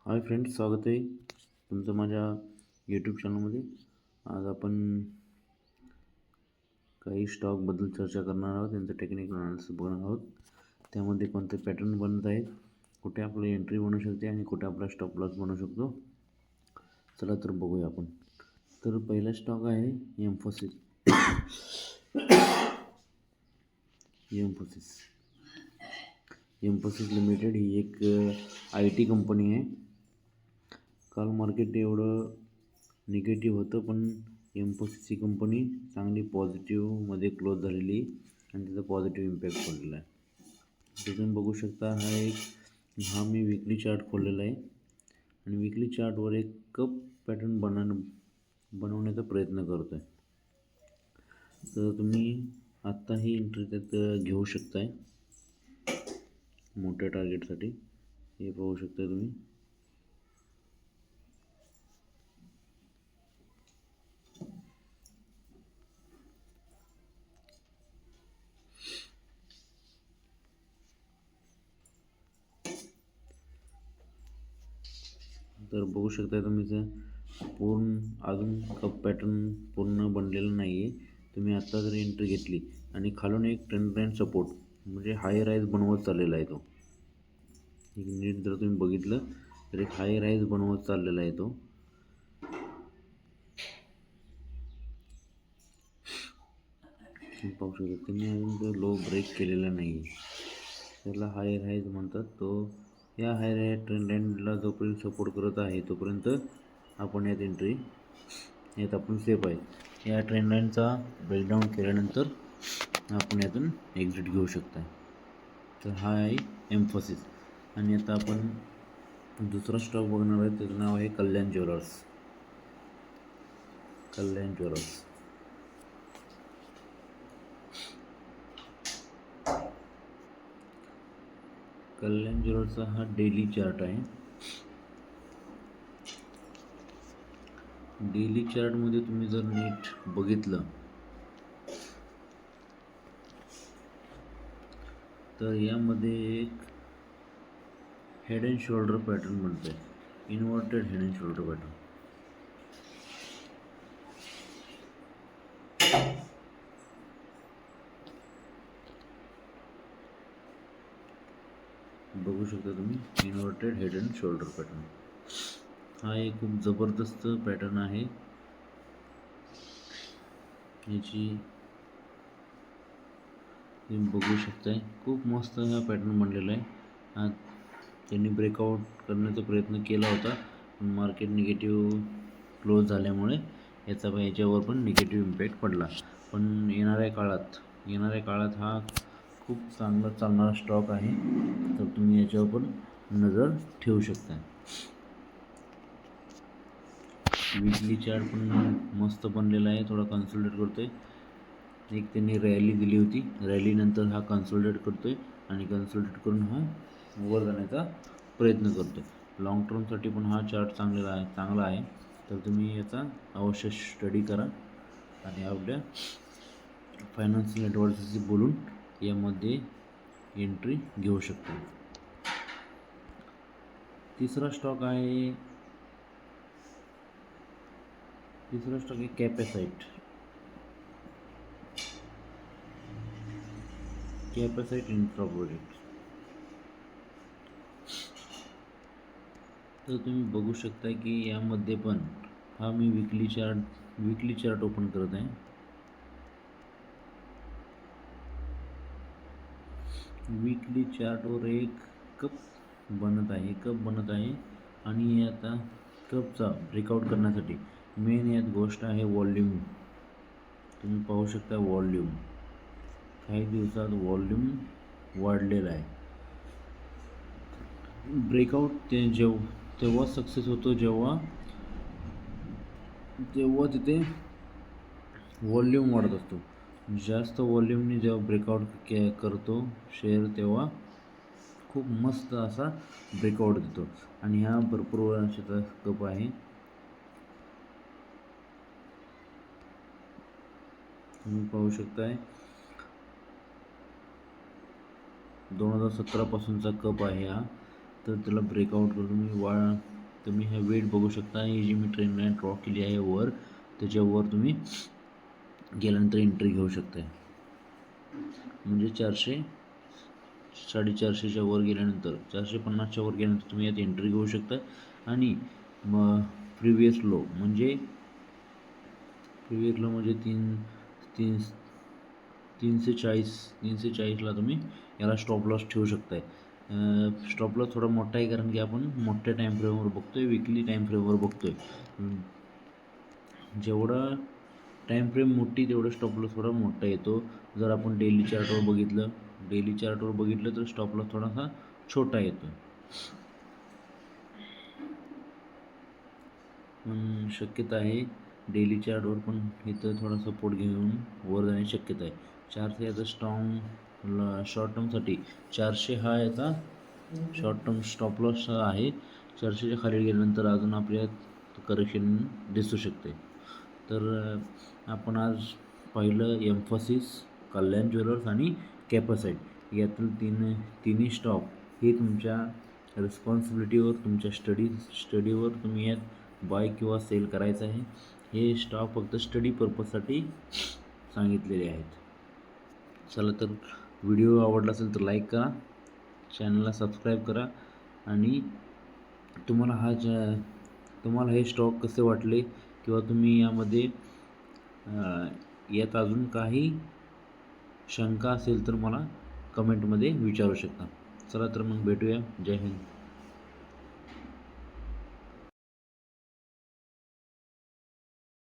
Hi friends, स्वागत आहे तुमचं माझ्या यूट्यूब चॅनलमध्ये. आज आपण काही स्टॉकबद्दल चर्चा करणार आहोत. त्यांचं टेक्निकल अनालिसिस बघणार आहोत. त्यामध्ये कोणते पॅटर्न बनत आहेत, कुठे आपली एंट्री बनू शकते आणि कुठे आपला स्टॉप लॉस बनू शकतो. चला तर बघूया आपण. तर पहिला स्टॉक आहे एम्फोसिस. एम्फोसिस लिमिटेड ही एक IT कंपनी आहे. काल मार्केट एवढं निगेटिव्ह होतं, पण एम्फोसिस ही कंपनी चांगली पॉझिटिव्हमध्ये क्लोज झालेली आणि त्याचा पॉझिटिव्ह इम्पॅक्ट पडलेला आहे. तुम्ही बघू शकता, हा मी विकली चार्ट खोललेला आहे आणि विकली चार्टवर एक कप पॅटर्न बनवण्याचा प्रयत्न करतो आहे. तर तुम्ही आत्ताही एंट्री त्यात घेऊ शकताय मोठ्या टार्गेटसाठी. हे पाहू शकता तुम्ही. तर बघू शकता तुम्ही पूर्ण अजून कप पॅटर्न पूर्ण बनलेलं नाही आहे. तुम्ही आत्ता जर एंट्री घेतली आणि खालून एक ट्रेंड लाईन सपोर्ट म्हणजे हाय राईज बनवत चाललेला आहे तो. नीट जर तुम्ही बघितलं तर एक हाय राईज बनवत चाललेला आहे तो. पाहू शकता त्यांनी अजून तो लो ब्रेक केलेला नाही आहे, त्याला हाय राईज म्हणतात. तो या हाय राईज ट्रेंड लाईनला जोपर्यंत सपोर्ट करत आहे तोपर्यंत आपण यात आपण सेफ आहे. या ट्रेंड लाईनचा ब्रेकडाऊन केल्यानंतर आपण यातून एक्झिट घेऊ शकता. तर हा आहे एम्फोसिस. आणि आता आपण दुसरा स्टॉक बघणार आहे, त्याचं नाव आहे कल्याण ज्वेलर्स. कल्याण ज्वेलर्सचा हा डेली चार्ट आहे. डेली चार्टमध्ये तुम्ही जर नीट बघितलं तर यामध्ये एक हेड अँड शोल्डर पॅटर्न बनतोय, inverted head and shoulder pattern. बघू शकता तुम्ही, inverted head and shoulder pattern. हा एक खूप जबरदस्त पॅटर्न आहे. याची तुम्ही बघू शकताय, खूप मस्त हा पॅटर्न बनलेला आहे. त्यांनी ब्रेकआउट करण्याचा प्रयत्न केला होता, पण मार्केट निगेटिव्ह क्लोज झाल्यामुळे याच्यावर पण निगेटिव्ह इम्पॅक्ट पडला. पण येणाऱ्या काळात हा खूप चांगला चालणारा स्टॉक आहे, तर तुम्ही याच्यावर पण नजर ठेवू शकता. वीकली चार्ट पण मस्त बनलेला आहे, थोडा कन्सोलिडेट करतोय. एक त्यांनी रॅली दिली होती, रॅलीनंतर हा कन्सोलिडेट करतोय आणि कन्सोलिडेट करून हा वर जाण्याचा प्रयत्न करतोय. लॉंग टर्मसाठी पण हा चार्ट चांगला आहे. तर तुम्ही याचा अवश्य स्टडी करा आणि आपल्या फायनान्शियल ॲडवायझरशी बोलून यामध्ये एंट्री घेऊ शकता. तिसरा स्टॉक आहे कॅपेसाइट. Infra project. तर तुम्ही बघू शकता की यामध्ये पण हा मी विकली चार्ट ओपन करत आहे. वीकली चार्टवर एक कप बनत आहे आणि आता कपचा ब्रेकआउट करण्यासाठी मेन यात गोष्ट आहे वॉल्यूम. तुम्ही पाहू शकता वॉल्यूम काही दिवसात वॉल्यूम वाढलेला आहे. ब्रेकआउट तेव्हा सक्सेस होतो जेव्हा तिथे वॉल्यूम वाढत असतो. जास्त वॉल्यूमने जेव्हा ब्रेकआउट करतो शेअर, तेव्हा खूप मस्त असा ब्रेकआउट देतो. आणि हा भरपूर वर्षाचा कप आहे. तुम्ही पाहू शकताय 2017 पासूनचा कप आहे हा. तर त्याला ब्रेकआउट करून तुम्ही तुम्ही हे वेट बघू शकता. ही जी मी ट्रेंड लाईन ड्रॉ केली आहे वर, त्याच्यावर तुम्ही गेल्यानंतर एंट्री घेऊ शकता. म्हणजे 400-450च्या वर गेल्यानंतर 450च्या वर गेल्यानंतर तुम्ही यात एंट्री घेऊ शकता. आणि मग प्रिव्हियस लो म्हणजे 340ला तुम्ही याला स्टॉप लॉस ठेवू शकताय. स्टॉप लॉस थोडा मोठा आहे कारण की आपण मोठ्या टाईम फ्रेमवर बघतोय, विकली टाईम फ्रेमवर बघतोय. जेवढा टाईम फ्रेम मोठी तेवढा स्टॉप लॉस थोडा मोठा येतो. जर आपण डेली चार्टवर बघितलं तर स्टॉप लॉस थोडासा छोटा येतो. पण शक्यता आहे डेली चार्टवर पण इथं थोडा सपोर्ट घेऊन वर जाण्याची शक्यता आहे. 400 याचा स्ट्रॉंग शॉर्ट टर्मसाठी 400 हा याचा शॉर्ट टर्म स्टॉप लॉस आहे. 400च्या खाली गेल्यानंतर अजून आपल्यात करेक्शन दिसू शकते. तर आपण आज पाहिलं एम्फोसिस, कल्याण ज्वेलर्स आणि कॅपसाईट यातील तिन्ही स्टॉक हे तुमच्या रिस्पॉन्सिबिलिटीवर, तुमच्या स्टडीवर तुम्ही यात बाय किंवा सेल करायचं आहे. हे स्टॉक फक्त स्टडी पर्पजसाठी सांगितलेले आहेत. चला तर व्हिडिओ आवडला असेल तर लाईक करा, चॅनलला सबस्क्राईब करा आणि तुम्हाला हे स्टॉक कसे वाटले किंवा तुम्ही यामध्ये यात अजून काही शंका असेल तर मला कमेंटमध्ये विचारू शकता. चला तर मग भेटूया. जय हिंद.